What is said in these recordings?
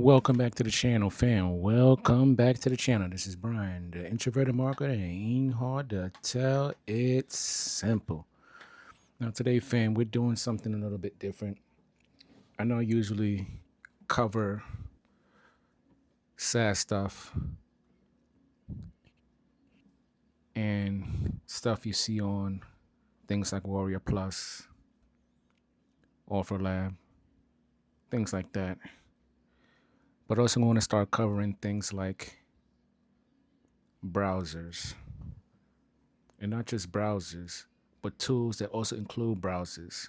Welcome back to the channel, fam. Welcome back to the channel. This is Brian, the introverted marketer. It ain't hard to tell. It's simple. Now, today, fam, we're doing something a little bit different. I know I usually cover SaaS stuff and stuff you see on things like Warrior Plus, Offer Lab, things like that. But also, I want to start covering things like browsers. And not just browsers, but tools that also include browsers.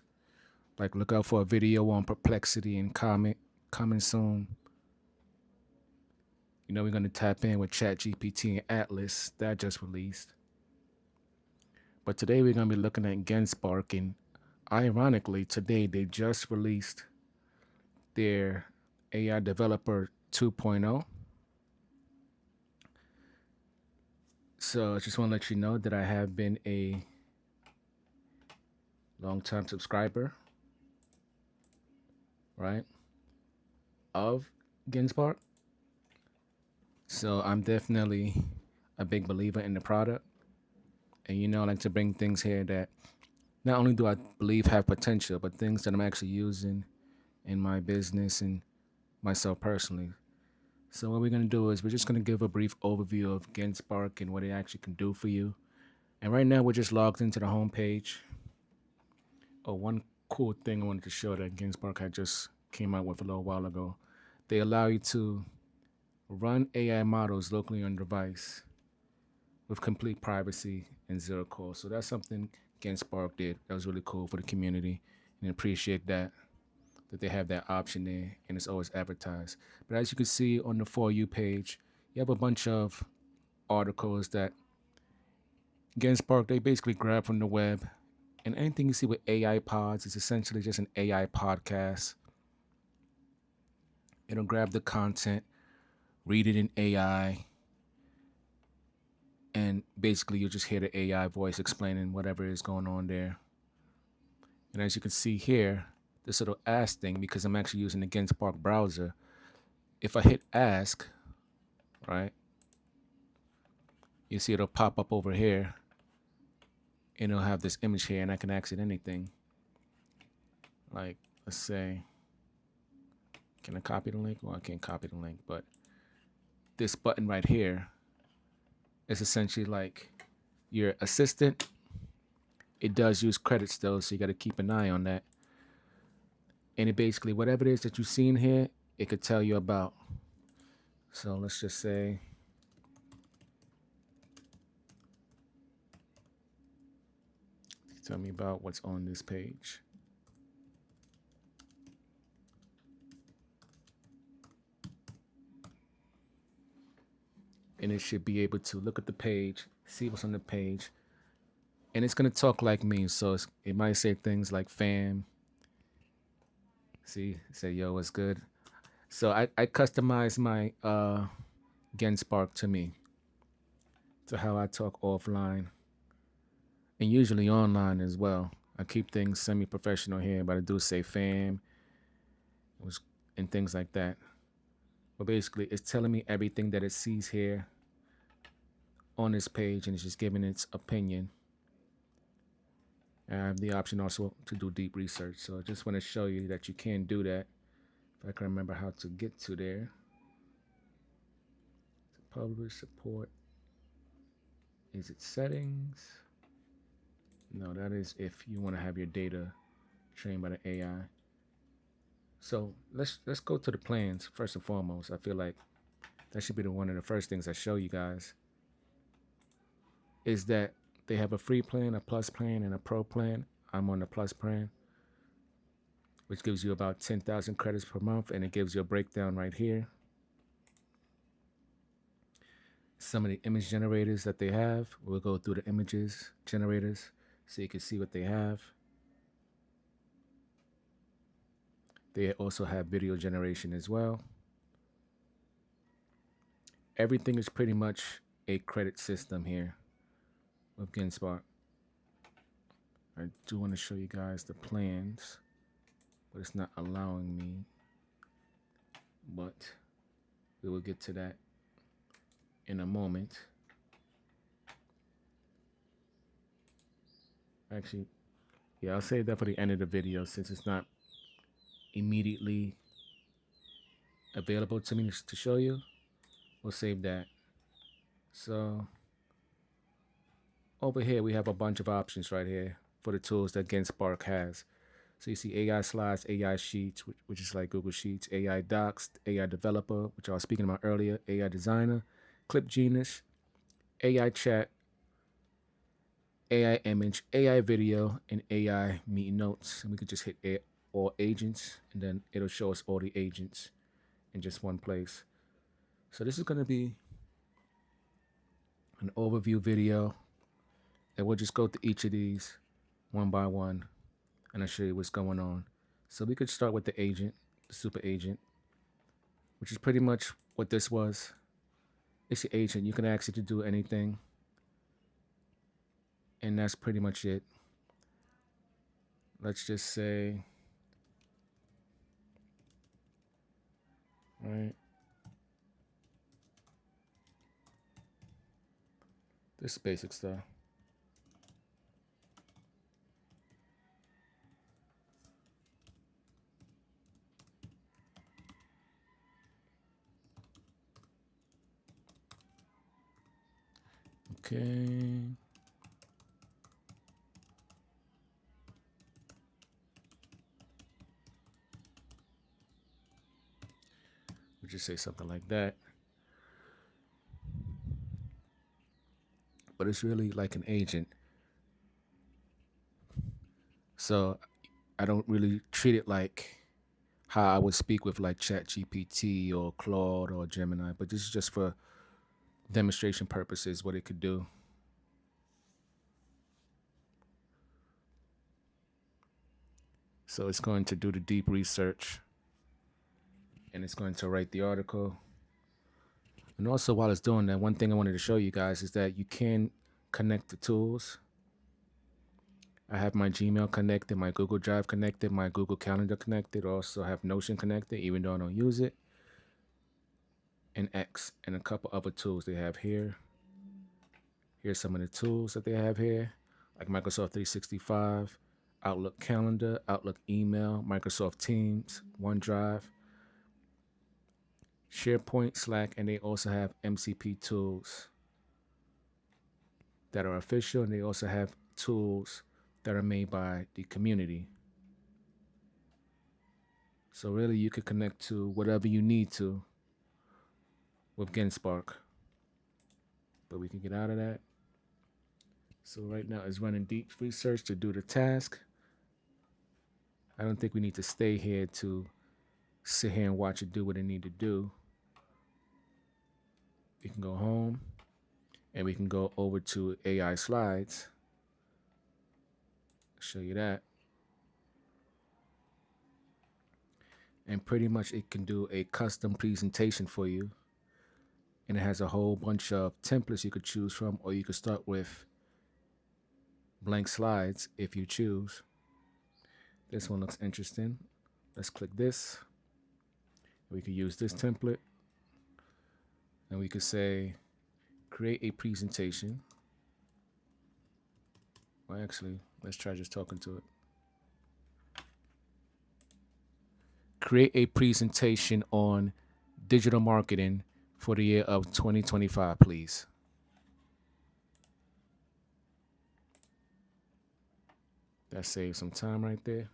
Like look out for a video on Perplexity and coming soon. We're gonna tap in with ChatGPT and Atlas that just released. But today we're gonna be looking at Genspark, and ironically, today they just released their AI Developer 2.0. So I just want to let you know that I have been a long-time subscriber, right, of Genspark. So I'm definitely a big believer in the product. And I like to bring things here that not only do I believe have potential, but things that I'm actually using in my business and myself personally. So what we're going to do is we're just going to give a brief overview of Genspark and what it actually can do for you. And right now we're just logged into the homepage. Oh, one cool thing I wanted to show that Genspark had just came out with a little while ago. They allow you to run AI models locally on your device with complete privacy and zero cost. So that's something Genspark did. That was really cool for the community, and I appreciate that they have that option there, and it's always advertised. But as you can see on the For You page, you have a bunch of articles that Genspark they basically grab from the web, and anything you see with AI pods is essentially just an AI podcast. It'll grab the content, read it in AI, and basically you just hear the AI voice explaining whatever is going on there. And as you can see here, this little ask thing, because I'm actually using the Genspark browser, if I hit ask, right, you see it'll pop up over here, and it'll have this image here, and I can ask it anything. Like, let's say, can I copy the link? Well, I can't copy the link, but this button right here is essentially like your assistant. It does use credits though, so you got to keep an eye on that. And it basically, whatever it is that you see in here, it could tell you about. So let's just say, tell me about what's on this page. And it should be able to look at the page, see what's on the page, and it's gonna talk like me. So it might say things like "fam," see, say "yo, what's good." So I customize my Genspark to me, to how I talk offline and usually online as well. I keep things semi-professional here, but I do say "fam," and things like that. But basically, it's telling me everything that it sees here on this page, and it's just giving its opinion. I have the option also to do deep research. So I just want to show you that you can do that. If I can remember how to get to there. Publish support. Is it settings? No, that is if you want to have your data trained by the AI. So let's go to the plans first and foremost. I feel like that should be one of the first things I show you guys. Is that they have a free plan, a plus plan, and a pro plan. I'm on the plus plan, which gives you about 10,000 credits per month, and it gives you a breakdown right here. Some of the image generators that they have. We'll go through the images generators so you can see what they have. They also have video generation as well. Everything is pretty much a credit system here with Genspark. I do want to show you guys the plans, but it's not allowing me. But We will get to that in a moment. Actually, yeah, I'll save that for the end of the video since it's not immediately available to me to show you. We'll save that. So over here, we have a bunch of options right here for the tools that Genspark has. So you see AI slides, AI sheets, which is like Google Sheets, AI docs, AI developer, which I was speaking about earlier, AI designer, clip genius, AI chat, AI image, AI video, and AI meeting notes. And we could just hit all agents, and then it'll show us all the agents in just one place. So this is going to be an overview video, and we'll just go through each of these one by one, and I'll show you what's going on. So we could start with the agent, the super agent, which is pretty much what this was. It's the agent. You can ask it to do anything, and that's pretty much it. Let's just say, right, this basic stuff. Okay. We'll just say something like that. But it's really like an agent. So I don't really treat it like how I would speak with like ChatGPT or Claude or Gemini, but this is just for demonstration purposes what it could do. So it's going to do the deep research, and it's going to write the article. And also while it's doing that, one thing I wanted to show you guys is that you can connect the tools. I have my Gmail connected, my Google Drive connected, my Google Calendar connected. I also have Notion connected, even though I don't use it. And X and a couple other tools they have here. Here's some of the tools that they have here, like Microsoft 365, Outlook Calendar, Outlook Email, Microsoft Teams, OneDrive, SharePoint, Slack, and they also have MCP tools that are official, and they also have tools that are made by the community. So really you could connect to whatever you need to with Genspark. But we can get out of that. So right now it's running deep research to do the task. I don't think we need to stay here to sit here and watch it do what it need to do. We can go home and we can go over to AI slides. Show you that. And pretty much it can do a custom presentation for you. And it has a whole bunch of templates you could choose from, or you could start with blank slides if you choose. This one looks interesting. Let's click this. We could use this template. And we could say, create a presentation. Well, actually, let's try just talking to it. Create a presentation on digital marketing for the year of 2025, please. That saves some time right there.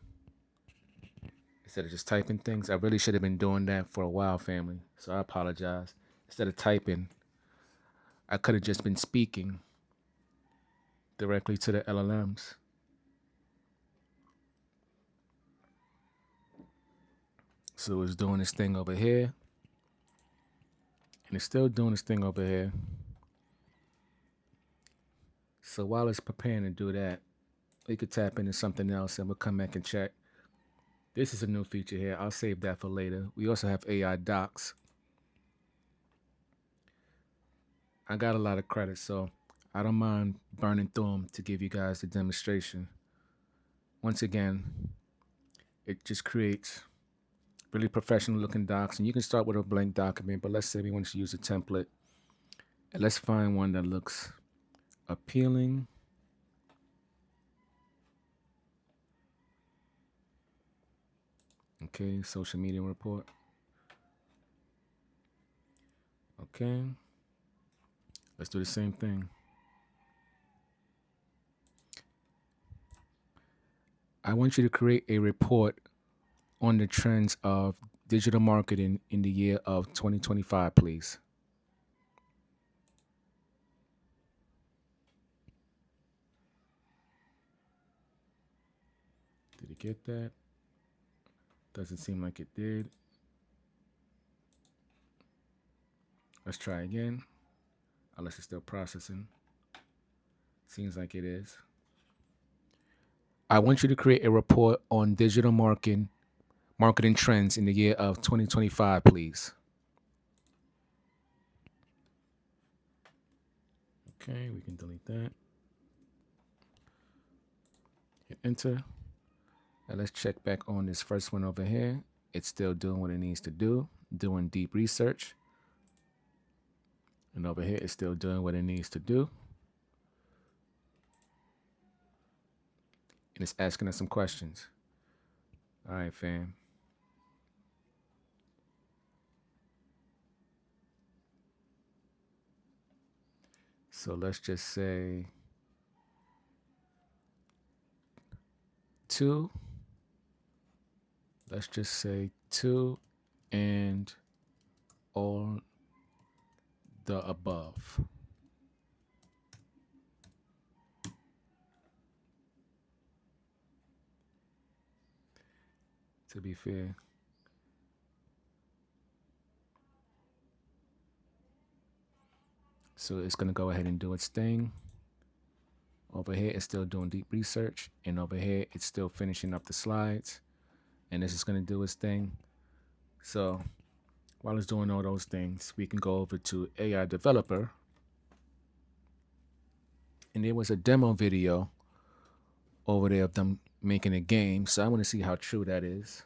Instead of just typing things, I really should have been doing that for a while, family. So I apologize. Instead of typing, I could have just been speaking directly to the LLMs. So it's doing this thing over here. And it's still doing this thing over here. So while it's preparing to do that, we could tap into something else and we'll come back and check. This is a new feature here. I'll save that for later. We also have AI docs. I got a lot of credits, so I don't mind burning through them to give you guys the demonstration. Once again, it just creates really professional looking docs. And you can start with a blank document, but let's say we want to use a template. And let's find one that looks appealing. Okay, social media report. Okay, let's do the same thing. I want you to create a report on the trends of digital marketing in the year of 2025, please. Did it get that? Doesn't seem like it did. Let's try again, unless it's still processing. Seems like it is. I want you to create a report on digital marketing trends in the year of 2025, please. Okay, we can delete that. Hit enter. Now let's check back on this first one over here. It's still doing what it needs to do, doing deep research. And over here, it's still doing what it needs to do. And it's asking us some questions. All right, fam. So let's just say 2. Let's just say 2 and all the above. To be fair. So it's going to go ahead and do its thing. Over here, it's still doing deep research. And over here, it's still finishing up the slides. And this is going to do its thing. So while it's doing all those things, we can go over to AI Developer. And there was a demo video over there of them making a game. So I want to see how true that is.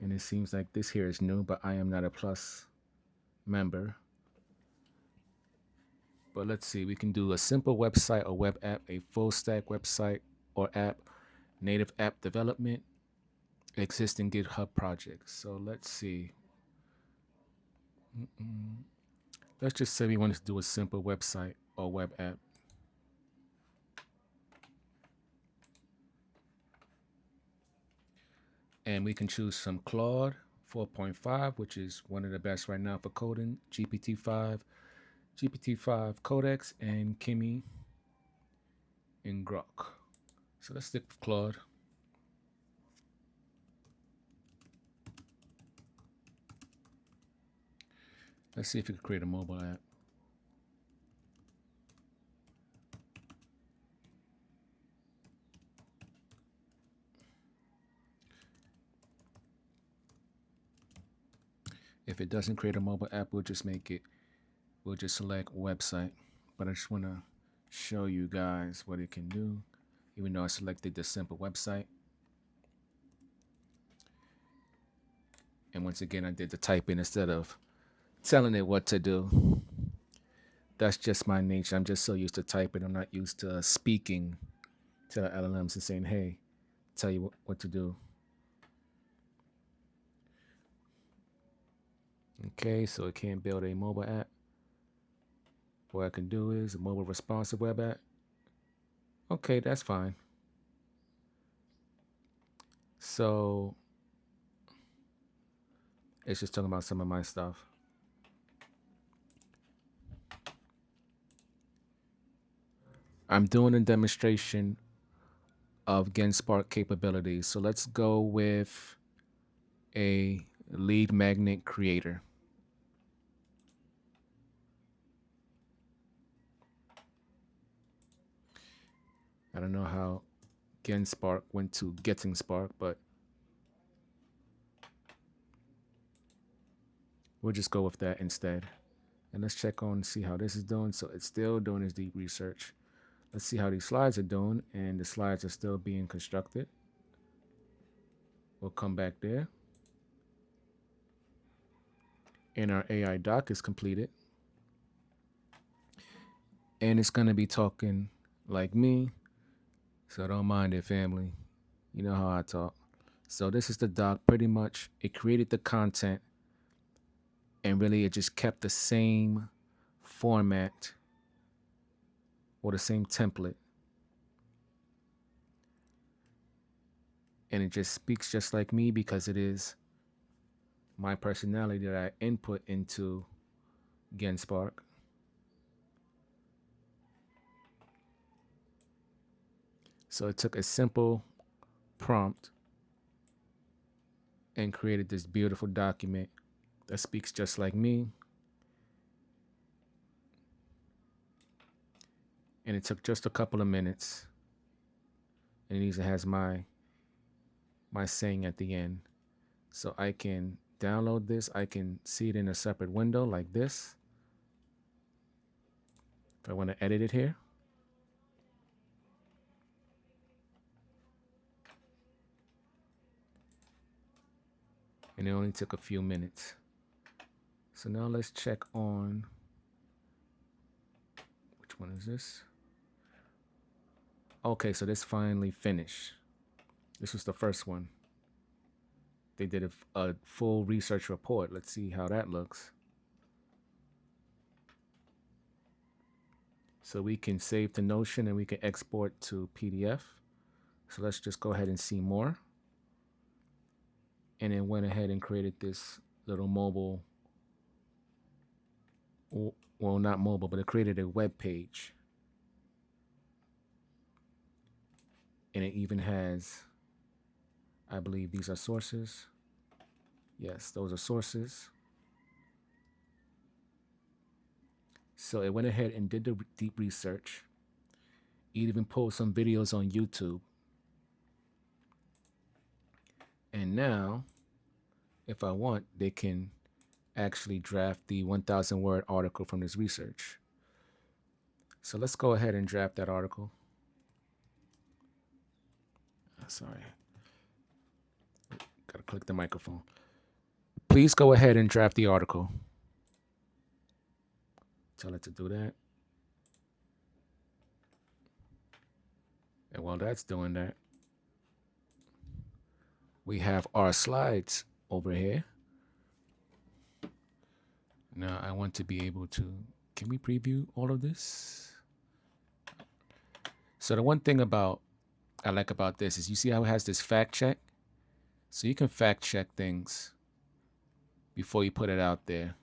And it seems like this here is new, but I am not a Plus member. But let's see, we can do a simple website or web app, a full stack website or app, native app development, existing GitHub projects. So let's see. Let's just say we want to do a simple website or web app. And we can choose some Claude 4.5, which is one of the best right now for coding, GPT-5 Codex, and Kimi and Grok. So let's stick with Claude. Let's see if we can create a mobile app. If it doesn't create a mobile app, we'll just select website. But I just want to show you guys what it can do, even though I selected the simple website. And once again, I did the typing instead of telling it what to do. That's just my nature. I'm just so used to typing. I'm not used to speaking to the LLMs and saying, hey, tell you what to do. Okay, so it can't build a mobile app. What I can do is a mobile responsive web app. Okay, that's fine. So it's just talking about some of my stuff. I'm doing a demonstration of Genspark capabilities. So let's go with a lead magnet creator. I don't know how Genspark went to Getting Spark, but we'll just go with that instead. And let's check on see how this is doing. So it's still doing its deep research. Let's see how these slides are doing, and the slides are still being constructed. We'll come back there. And our AI doc is completed. And it's going to be talking like me. So don't mind it, family. You know how I talk. So this is the doc. Pretty much, it created the content. And really, it just kept the same format or the same template. And it just speaks just like me because it is my personality that I input into Genspark. So it took a simple prompt and created this beautiful document that speaks just like me. And it took just a couple of minutes. And it even has my saying at the end. So I can download this. I can see it in a separate window like this. If I want to edit it here. And it only took a few minutes. So now let's check on, which one is this? Okay, so this finally finished. This was the first one. They did a full research report. Let's see how that looks. So we can save the Notion and we can export to PDF. So let's just go ahead and see more. And then went ahead and created this little mobile, well, not mobile, but it created a web page. And it even has, I believe these are sources. Yes, those are sources. So it went ahead and did the deep research. It even pulled some videos on YouTube. And now, if I want, they can actually draft the 1,000 word article from this research. So let's go ahead and draft that article. Sorry. Gotta click the microphone. Please go ahead and draft the article. Tell it to do that. And while that's doing that, we have our slides over here. Now I want to be able to, can we preview all of this? So the one thing I like about this is you see how it has this fact check? So you can fact check things before you put it out there.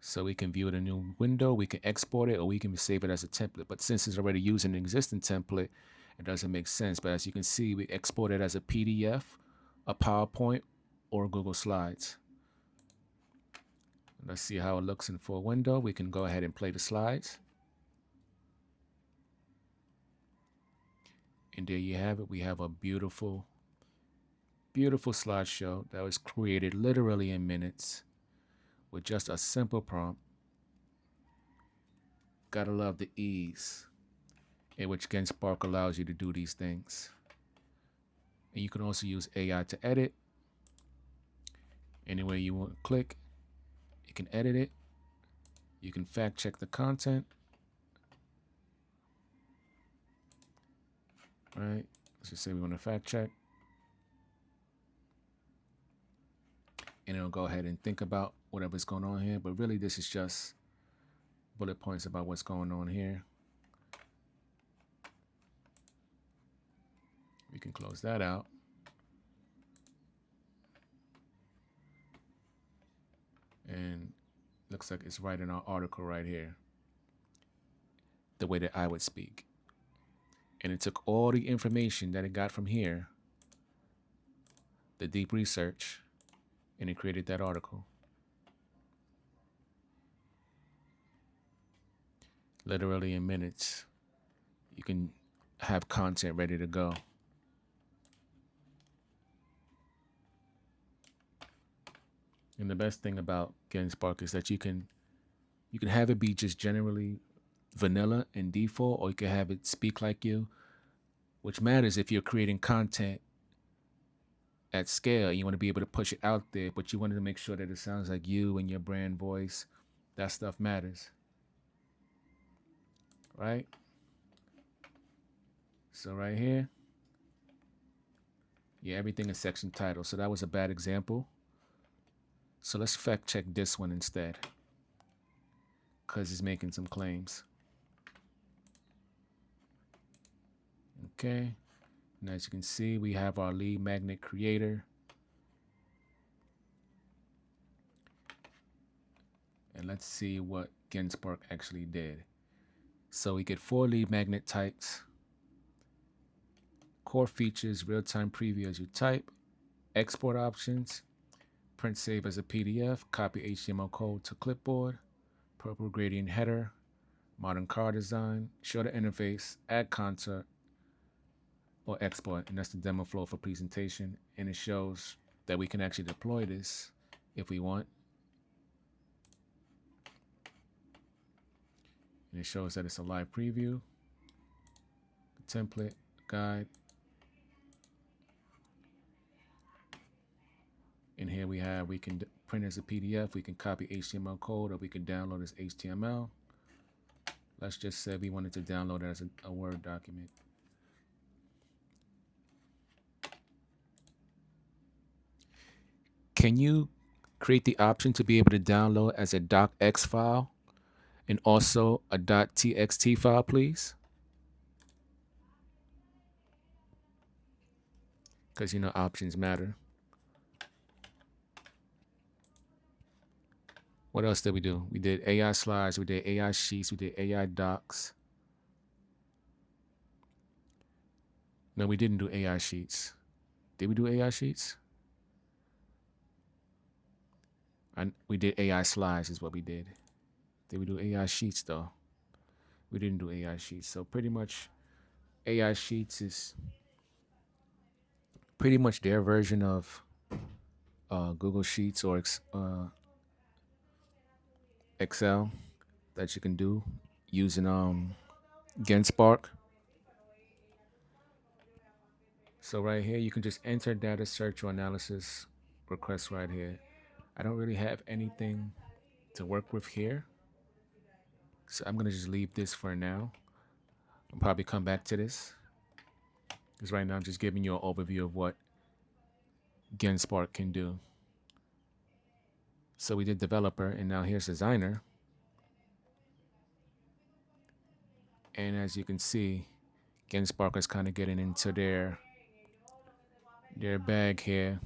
So we can view it in a new window, we can export it, or we can save it as a template. But since it's already using an existing template, it doesn't make sense. But as you can see, we export it as a PDF, a PowerPoint, or Google Slides. Let's see how it looks in full window. We can go ahead and play the slides. And there you have it. We have a beautiful, beautiful slideshow that was created literally in minutes with just a simple prompt. Gotta love the ease in which Genspark allows you to do these things. And you can also use AI to edit. Anywhere you want to click, you can edit it. You can fact check the content. Right? Let's just say we want to fact check. And it'll go ahead and think about whatever's going on here. But really, this is just bullet points about what's going on here. We can close that out. And looks like it's writing our article right here, the way that I would speak. And it took all the information that it got from here, the deep research, and it created that article. Literally in minutes, you can have content ready to go. And the best thing about Genspark is that you can have it be just generally vanilla and default, or you can have it speak like you which matters if you're creating content at scale. You want to be able to push it out there, but you wanted to make sure that it sounds like you and your brand voice. That stuff matters, right? So right here, yeah, everything is section title. So that was a bad example. So let's fact check this one instead, because it's making some claims. Okay. And as you can see, we have our lead magnet creator. And let's see what Genspark actually did. So we get 4 lead magnet types, core features, real-time preview as you type, export options, print save as a PDF, copy HTML code to clipboard, purple gradient header, modern car design, shorter interface, add content, or export. And that's the demo flow for presentation. And it shows that we can actually deploy this if we want. And it shows that it's a live preview, template, guide. And here we have, we can print as a PDF, we can copy HTML code, or we can download as HTML. Let's just say we wanted to download it as a Word document. Can you create the option to be able to download as a docx file and also a .txt file, please? Because you know options matter. What else did we do? We did AI slides, we did AI sheets, we did AI docs. No, we didn't do AI sheets. Did we do AI sheets? We did AI slides is what we did. Did we do AI sheets though? We didn't do AI sheets. So pretty much AI sheets is pretty much their version of Google Sheets or Excel that you can do using Genspark. So right here, you can just enter data search or analysis requests right here. I don't really have anything to work with here, so I'm gonna just leave this for now. I'll probably come back to this because right now I'm just giving you an overview of what Genspark can do. So we did developer, and now here's designer. And as you can see, Genspark is kind of getting into their bag here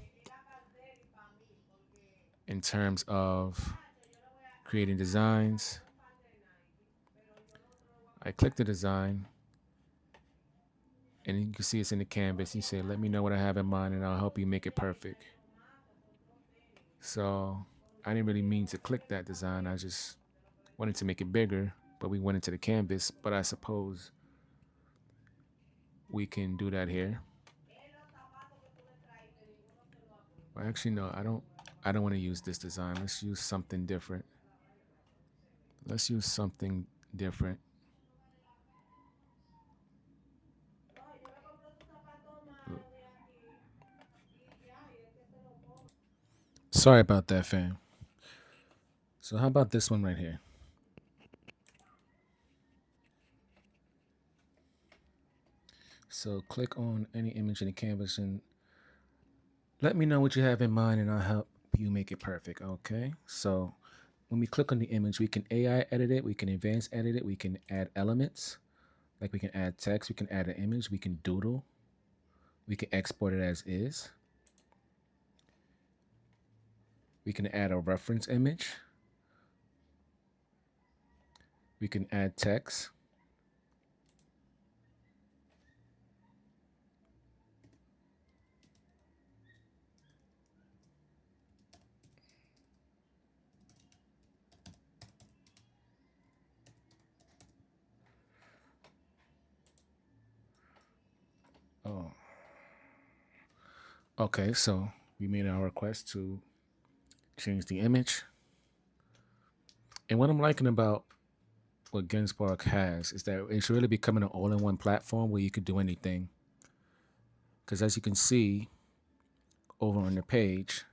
in terms of creating designs. I click the design, and you can see it's in the canvas. You say, let me know what I have in mind, and I'll help you make it perfect. So I didn't really mean to click that design. I just wanted to make it bigger, but we went into the canvas. But I suppose we can do that here. Well, actually, no, I don't want to use this design. Let's use something different. Let's use something different. Sorry about that, fam. So how about this one right here? So click on any image in the canvas and let me know what you have in mind and I'll help you make it perfect. Okay. So when we click on the image, we can AI edit it, we can advanced edit it, we can add elements, like we can add text, we can add an image, we can doodle, we can export it as is. We can add a reference image. We can add text. Oh, okay. So we made our request to change the image. And what I'm liking about what Genspark has is that it's really becoming an all-in-one platform where you could do anything. Because as you can see over on the page,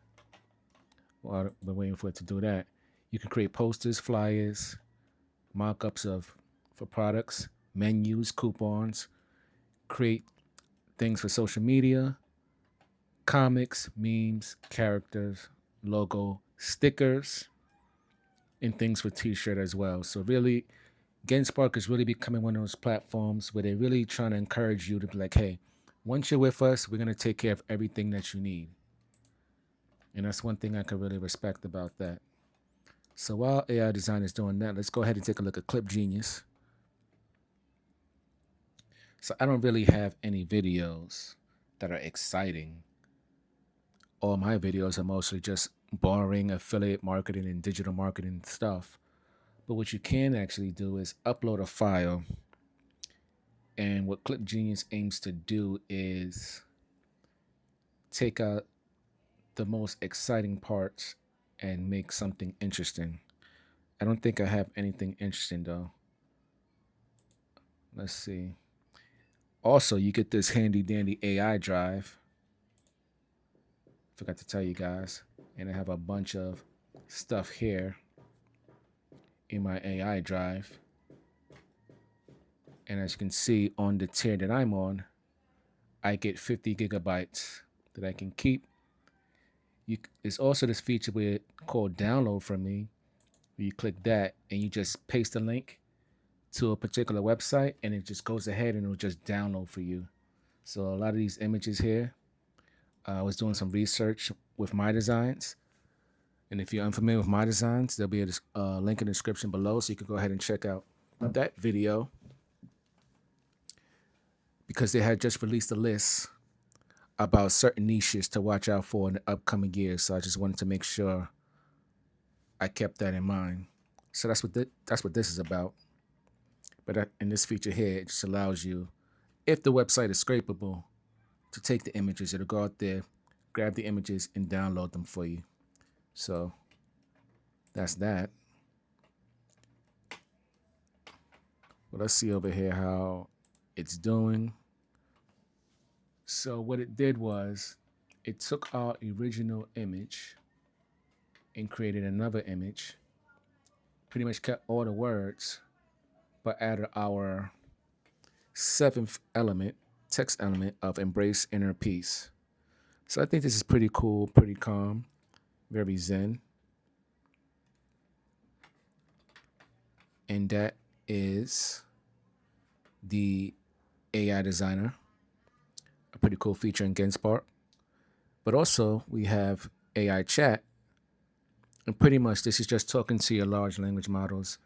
while we're waiting for it to do that, you can create posters, flyers, mock-ups of for products, menus, coupons, create things for social media, comics, memes, characters, logo, stickers, and things for t-shirt as well. So really, Genspark is really becoming one of those platforms where they're really trying to encourage you to be like, hey, once you're with us, we're going to take care of everything that you need. And that's one thing I can really respect about that. So while AI design is doing that, let's go ahead and take a look at Clip Genius. So I don't really have any videos that are exciting. All my videos are mostly just boring affiliate marketing and digital marketing stuff. But what you can actually do is upload a file. And what Clip Genius aims to do is take out the most exciting parts and make something interesting. I don't think I have anything interesting though. Let's see. Also, you get this handy dandy AI drive. Forgot to tell you guys. And I have a bunch of stuff here in my AI drive. And as you can see on the tier that I'm on, I get 50 gigabytes that I can keep. It's also this feature called download from me. Where you click that and you just paste a link to a particular website and it just goes ahead and it'll just download for you. So a lot of these images here, I was doing some research with my designs. And if you're unfamiliar with my designs, there'll be a link in the description below so you can go ahead and check out that video, because they had just released a list about certain niches to watch out for in the upcoming years. So I just wanted to make sure I kept that in mind. So that's what this is about. But in this feature here, it just allows you, if the website is scrapable, to take the images. It'll go out there, grab the images, and download them for you. So that's that. Well, let's see over here how it's doing. So what it did was it took our original image and created another image, pretty much kept all the words, but added our seventh element, text element of embrace inner peace. So I think this is pretty cool, pretty calm, very zen. And that is the AI designer, a pretty cool feature in Genspark. But also we have AI chat. And pretty much this is just talking to your large language models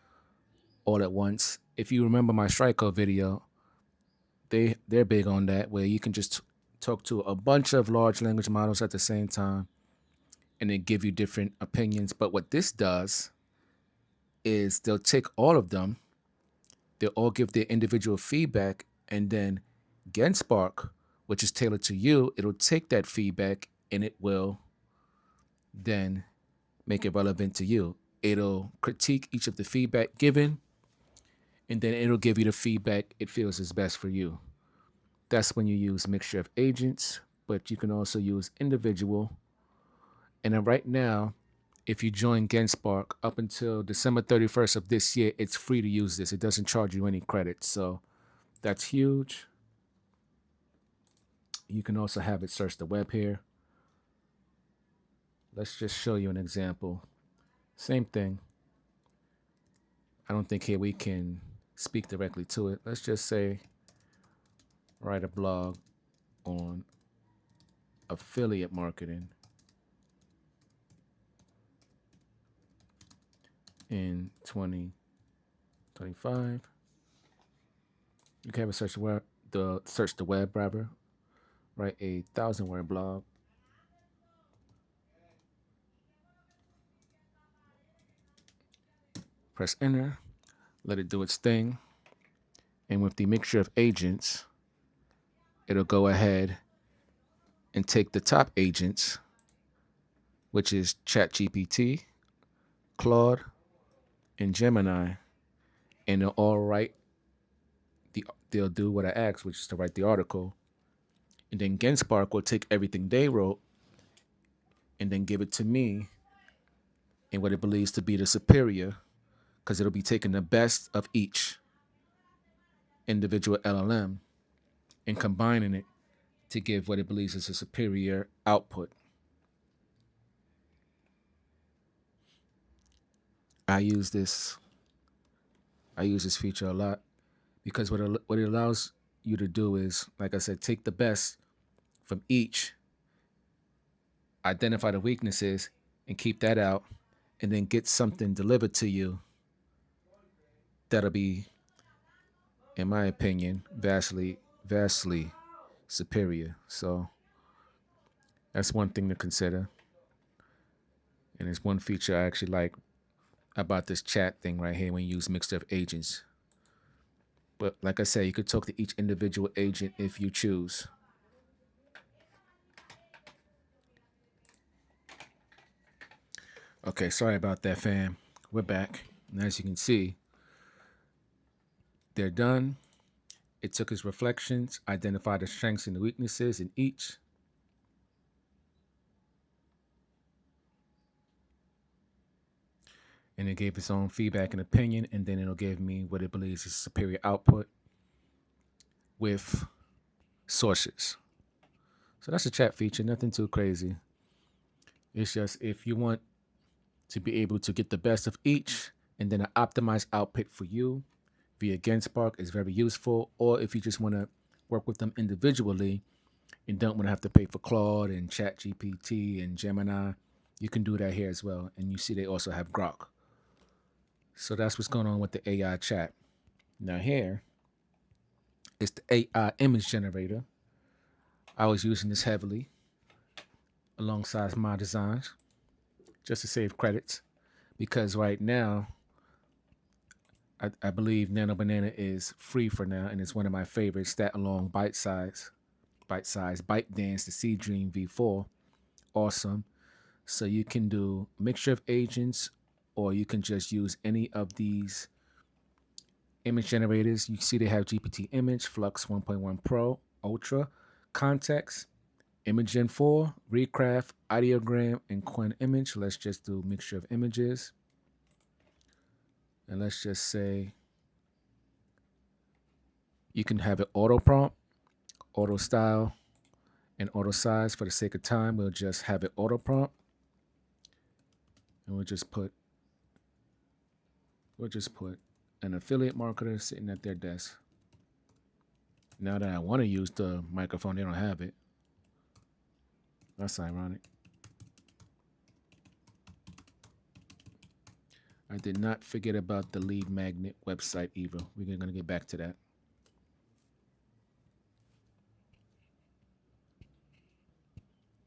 all at once. If you remember my Strikeout video, they're big on that, where you can just talk to a bunch of large language models at the same time and they give you different opinions. But what this does is they'll take all of them, they'll all give their individual feedback, and then Genspark, which is tailored to you, it'll take that feedback and it will then make it relevant to you. It'll critique each of the feedback given, and then it'll give you the feedback it feels is best for you. That's when you use mixture of agents, but you can also use individual. And then right now, if you join Genspark up until December 31st of this year, it's free to use this. It doesn't charge you any credits. So that's huge. You can also have it search the web here. Let's just show you an example. Same thing. I don't think here we can speak directly to it. Let's just say write a blog on affiliate marketing in 2025. You can have a search the web rather. Write a 1,000-word blog. Press enter. Let it do its thing. And with the mixture of agents, it'll go ahead and take the top agents, which is ChatGPT, Claude, and Gemini, and they'll all write they'll do what I asked, which is to write the article, And then Genspark will take everything they wrote and then give it to me in what it believes to be the superior, because it'll be taking the best of each individual LLM and combining it to give what it believes is a superior output. I use this I use this feature a lot because what it allows you to do is, like I said, take the best from each, identify the weaknesses, and keep that out, and then get something delivered to you that'll be, in my opinion, vastly superior. So that's one thing to consider. And it's one feature I actually like about this chat thing right here when you use mixture of agents. But like I said, you could talk to each individual agent if you choose. Okay, sorry about that, fam. We're back. And as you can see, they're done. It took his reflections, identified the strengths and the weaknesses in each. And it gave its own feedback and opinion, and then it'll give me what it believes is superior output with sources. So that's a chat feature, nothing too crazy. It's just if you want to be able to get the best of each and then an optimized output for you via Genspark is very useful. Or if you just want to work with them individually and don't want to have to pay for Claude and ChatGPT and Gemini, you can do that here as well. And you see they also have Grok. So that's what's going on with the AI chat. Now here is the AI image generator. I was using this heavily alongside my designs just to save credits, because right now I believe Nano Banana is free for now, and it's one of my favorites. That along Bite Dance, the Sea Dream V4, awesome. So you can do a mixture of agents, or you can just use any of these image generators. You see they have GPT Image, Flux 1.1 Pro, Ultra, Context, Imagen 4, Recraft, Ideogram, and Quen Image. Let's just do a mixture of images. And let's just say you can have it auto prompt, auto style, and auto size. For the sake of time, we'll just have it auto prompt. And we'll just put an affiliate marketer sitting at their desk. Now that I want to use the microphone, they don't have it. That's ironic. I did not forget about the lead magnet website either. We're going to get back to that.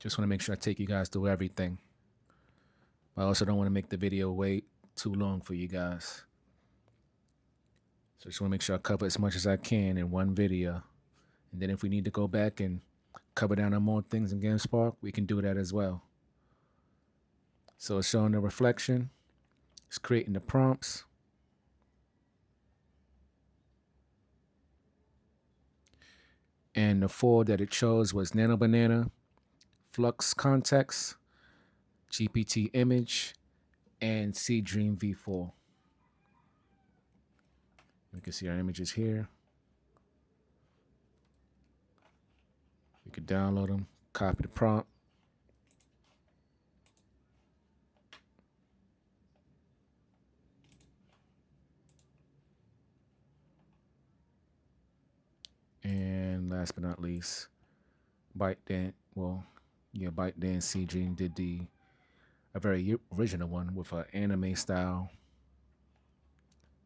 Just want to make sure I take you guys through everything. I also don't want to make the video wait too long for you guys. So just want to make sure I cover as much as I can in one video. And then if we need to go back and cover down on more things in Genspark, we can do that as well. So it's showing the reflection. It's creating the prompts. And the four that it chose was Nano Banana, Flux Context, GPT Image, and Sea Dream V4. We can see our images here. We could download them, copy the prompt. And last but not least, ByteDance Sea Dream did a very original one with an anime style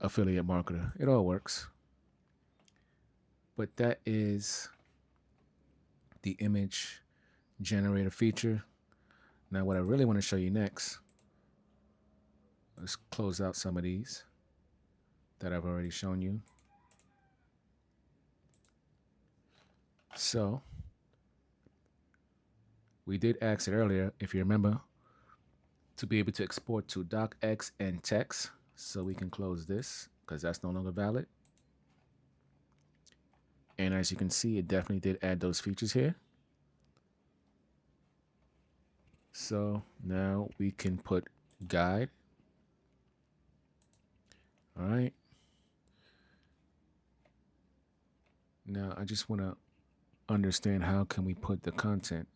affiliate marketer. It all works. But that is the image generator feature. Now what I really want to show you next, let's close out some of these that I've already shown you. So we did ask it earlier, if you remember, to be able to export to docx and text. So we can close this because that's no longer valid. And as you can see, it definitely did add those features here. So now we can put guide. All right. Now I just want to understand how can we put the content.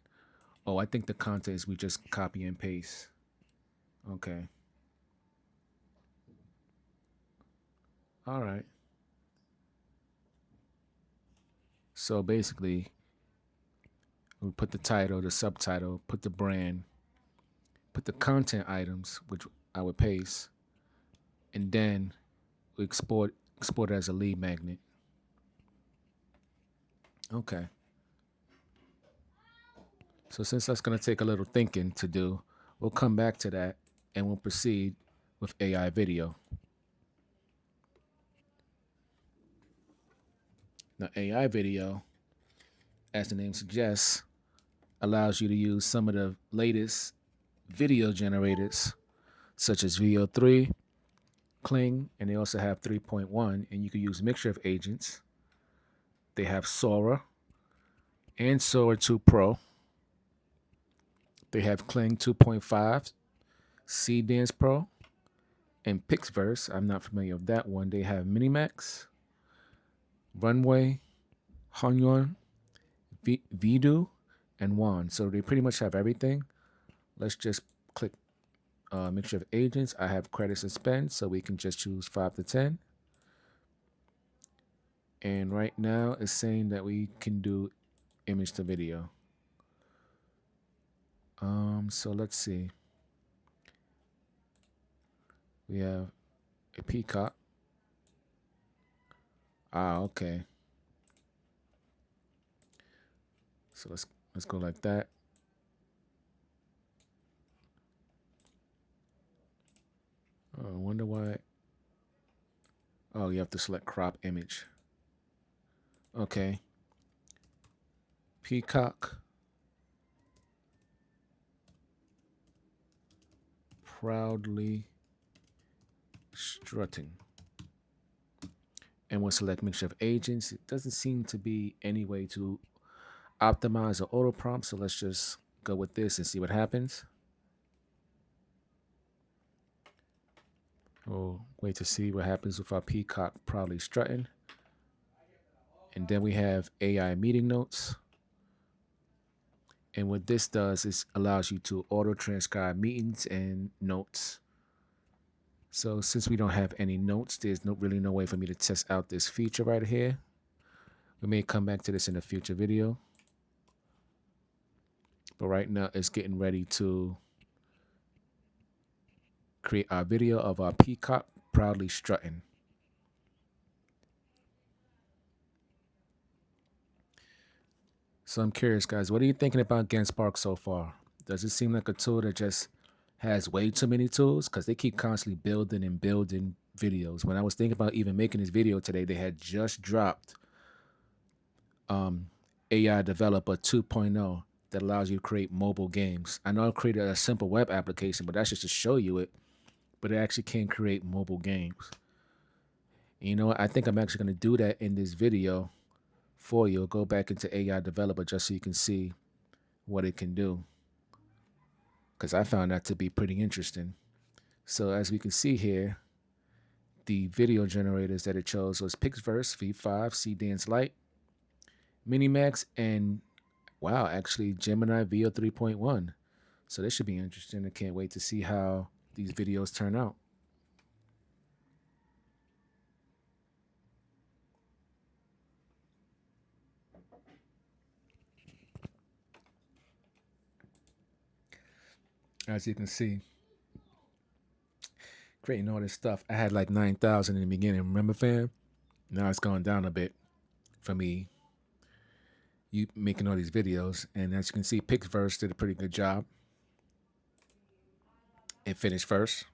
Oh, I think the content is we just copy and paste. Okay. All right. So basically, we put the title, the subtitle, put the brand, put the content items, which I would paste, and then we export it as a lead magnet. Okay. So since that's going to take a little thinking to do, we'll come back to that and we'll proceed with AI video. Now, AI video, as the name suggests, allows you to use some of the latest video generators, such as VO3, Kling, and they also have 3.1, and you can use a mixture of agents. They have Sora and Sora 2 Pro. They have Kling 2.5, C Dance Pro, and Pixverse. I'm not familiar with that one. They have Minimax, Runway, Hanyon, Vidu, and Wan. So they pretty much have everything. Let's just click mixture of agents. I have credits and spend, so we can just choose 5 to 10. And right now it's saying that we can do image to video. So let's see. We have a peacock. Okay. So let's go like that. Oh, I wonder why. Oh, you have to select crop image. Okay. Peacock. Proudly strutting. And we'll select mixture of agents. It doesn't seem to be any way to optimize or auto prompt, so let's just go with this and see what happens. We'll wait to see what happens with our peacock proudly strutting. And then we have AI meeting notes. And what this does is allows you to auto transcribe meetings and notes. So since we don't have any notes, there's really no way for me to test out this feature right here. We may come back to this in a future video. But right now it's getting ready to create our video of our peacock proudly strutting. So I'm curious, guys, what are you thinking about Genspark so far? Does it seem like a tool that just has way too many tools? Because they keep constantly building and building videos. When I was thinking about even making this video today, they had just dropped AI Developer 2.0 that allows you to create mobile games. I know I created a simple web application, but that's just to show you it. But it actually can create mobile games. And you know what? I think I'm actually going to do that in this video for you. Go back into AI Developer just so you can see what it can do, because I found that to be pretty interesting. So as we can see here, the video generators that it chose was Pixverse V5, CDance Lite, Minimax, and wow, actually Gemini VO 3.1. So this should be interesting. I can't wait to see how these videos turn out. As you can see, creating all this stuff. I had like 9,000 in the beginning. Remember, fam? Now it's going down a bit for me. You making all these videos, and as you can see, Pixverse did a pretty good job. It finished first.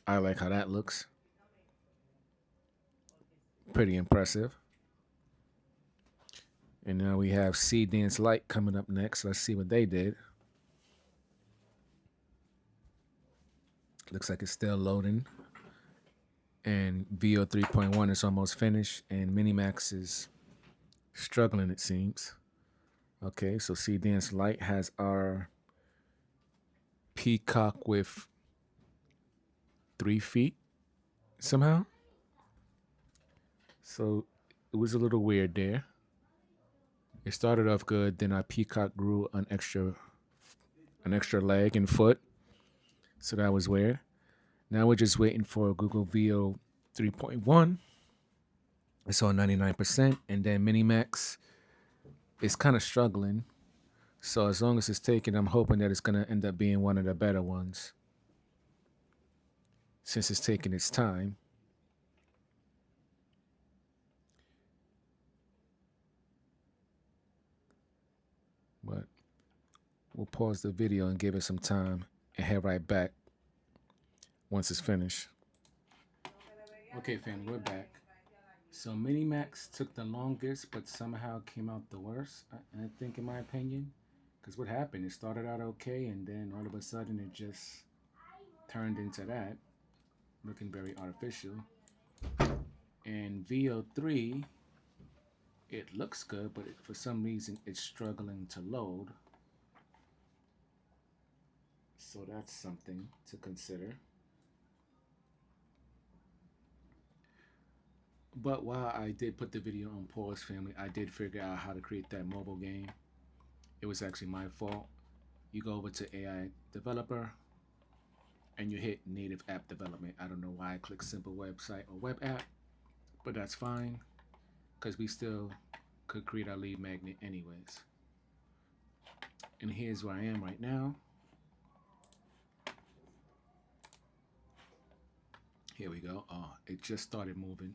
I like how that looks. Pretty impressive. And now we have C Dance Lite coming up next. Let's see what they did. Looks like it's still loading. And VO 3.1 is almost finished, and Minimax is struggling, it seems. Okay, so C Dance Lite has our peacock with 3 feet somehow. So it was a little weird there. It started off good, then our peacock grew an extra leg and foot. So that was weird. Now we're just waiting for Google VO 3.1. It's on 99%. And then Minimax is kind of struggling. So as long as it's taken, I'm hoping that it's going to end up being one of the better ones since it's taking its time. But we'll pause the video and give it some time and head right back once it's finished. Okay, family, we're back. So Minimax took the longest, but somehow came out the worst, I think, in my opinion. Because what happened? It started out okay, and then all of a sudden it just turned into that, looking very artificial. And VO3, it looks good, but for some reason it's struggling to load. So that's something to consider. But while I did put the video on pause, family, I did figure out how to create that mobile game. It was actually my fault. You go over to AI developer and you hit native app development. I don't know why I clicked simple website or web app, but that's fine because we still could create our lead magnet anyways. And here's where I am right now. Here we go. Oh, it just started moving.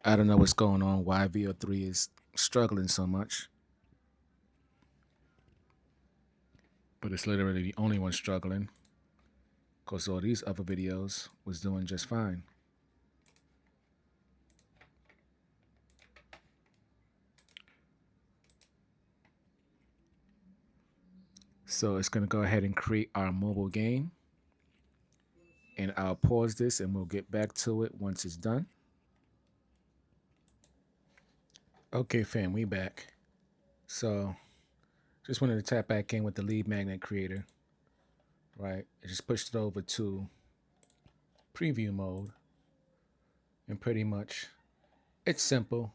I don't know what's going on, why VO3 is struggling so much. But it's literally the only one struggling because all these other videos was doing just fine. So it's going to go ahead and create our mobile game. And I'll pause this and we'll get back to it once it's done. Okay, fam, we back. So just wanted to tap back in with the lead magnet creator, right? I just pushed it over to preview mode. And pretty much it's simple.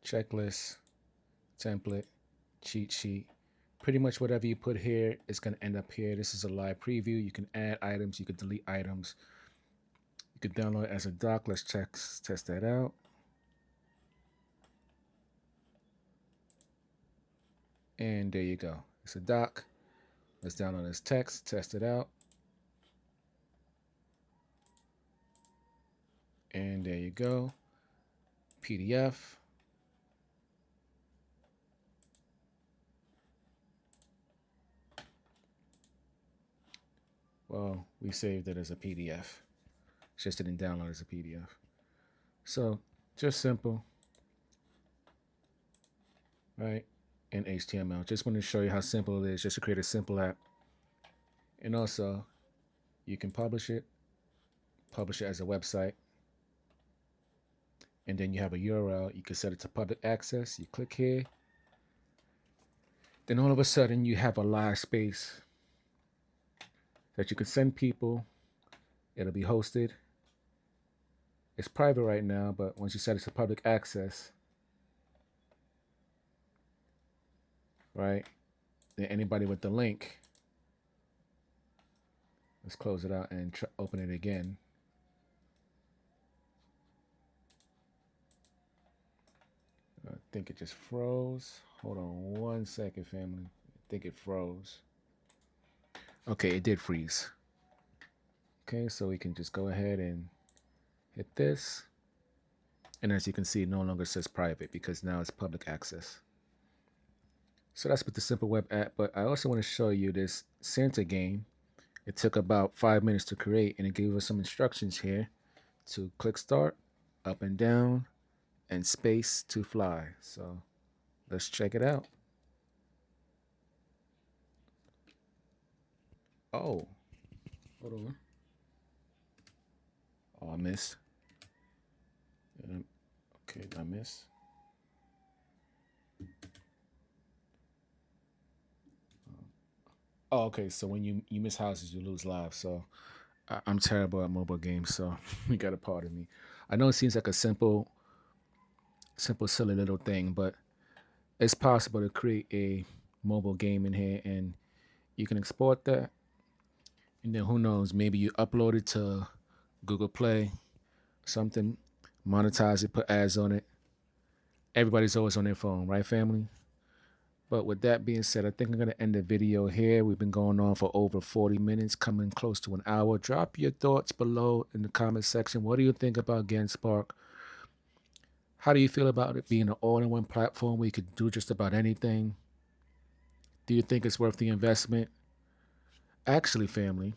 Checklist, template, cheat sheet. Pretty much whatever you put here is going to end up here. This is a live preview. You can add items. You can delete items. You can download it as a doc. Let's test that out. And there you go. It's a doc. Let's download this text, test it out. And there you go. PDF. Well, we saved it as a PDF. It's just didn't download as a PDF. So just simple, right? And HTML. Just want to show you how simple it is just to create a simple app. And also, you can publish it as a website. And then you have a URL. You can set it to public access. You click here. Then all of a sudden, you have a live space that you can send people. It'll be hosted. It's private right now, but once you set it to public access, right, then anybody with the link, let's close it out and open it again. I think it just froze. Hold on 1 second, family. I think it froze. Okay, it did freeze. Okay, so we can just go ahead and hit this. And as you can see, it no longer says private because now it's public access. So that's with the simple web app. But I also want to show you this Santa game. It took about 5 minutes to create, and it gave us some instructions here to click start, up and down, and space to fly. So let's check it out. Oh, hold on. Oh, I missed. Okay, I missed. Oh, okay. So when you miss houses, you lose lives. So I'm terrible at mobile games. So you got to pardon me. I know it seems like a simple, silly little thing, but it's possible to create a mobile game in here, and you can export that. And then who knows? Maybe you upload it to Google Play, something, monetize it, put ads on it. Everybody's always on their phone, right, family? But with that being said, I think I'm going to end the video here. We've been going on for over 40 minutes, coming close to an hour. Drop your thoughts below in the comment section. What do you think about Genspark? How do you feel about it being an all-in-one platform where you could do just about anything? Do you think it's worth the investment? Actually, family,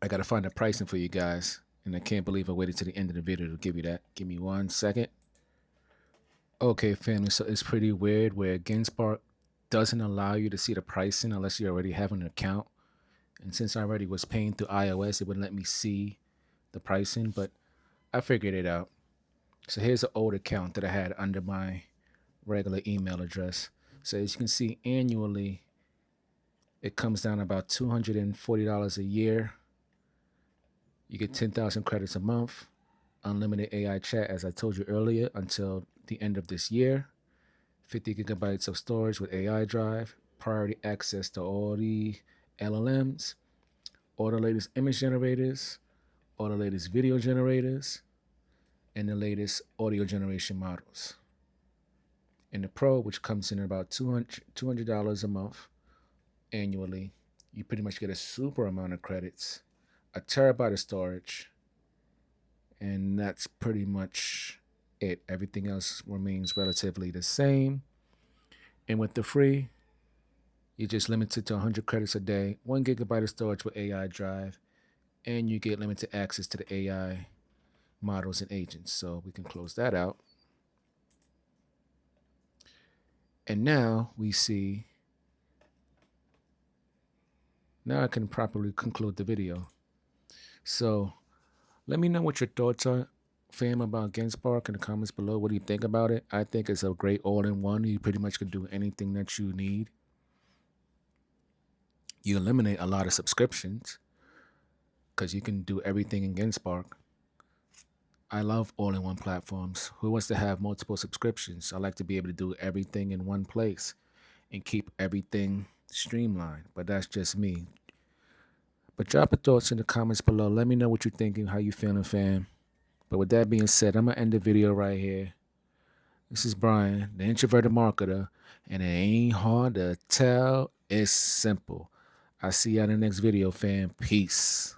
I got to find the pricing for you guys. And I can't believe I waited to the end of the video to give you that. Give me 1 second. Okay, family, so it's pretty weird where Genspark doesn't allow you to see the pricing unless you already have an account. And since I already was paying through iOS, it wouldn't let me see the pricing, but I figured it out. So here's an old account that I had under my regular email address. So as you can see, annually, it comes down about $240 a year. You get 10,000 credits a month, unlimited AI chat, as I told you earlier, until the end of this year, 50 gigabytes of storage with AI drive, priority access to all the LLMs, all the latest image generators, all the latest video generators, and the latest audio generation models. In the Pro, which comes in at about $200 a month annually, you pretty much get a super amount of credits, a terabyte of storage, and that's pretty much it. Everything else remains relatively the same. And with the free, you're just limited to 100 credits a day, 1 gigabyte of storage with AI drive, and you get limited access to the AI models and agents. So we can close that out. And now we see, now I can properly conclude the video. So let me know what your thoughts are, fam, about Genspark in the comments below. What do you think about it? I think it's a great all-in-one. You pretty much can do anything that you need. You eliminate a lot of subscriptions because you can do everything in Genspark. I love all-in-one platforms. Who wants to have multiple subscriptions? I like to be able to do everything in one place and keep everything streamlined. But that's just me. But drop your thoughts in the comments below. Let me know what you're thinking, how you feeling, fam. But with that being said, I'm going to end the video right here. This is Brian, the Introverted Marketer, and it ain't hard to tell. It's simple. I'll see you in the next video, fam. Peace.